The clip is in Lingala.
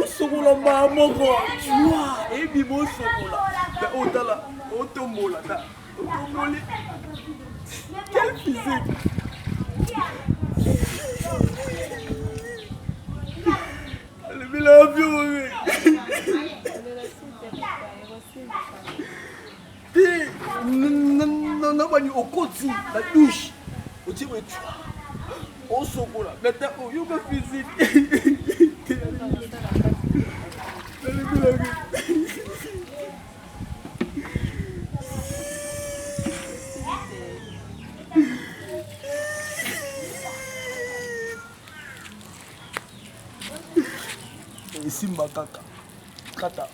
osokola mbala moko eyebi bosokola otala otombola otomboli quelle physique alebila avio te nabani okoti na douche otie boetwa osokola meta oyoka physique esimba kaka kata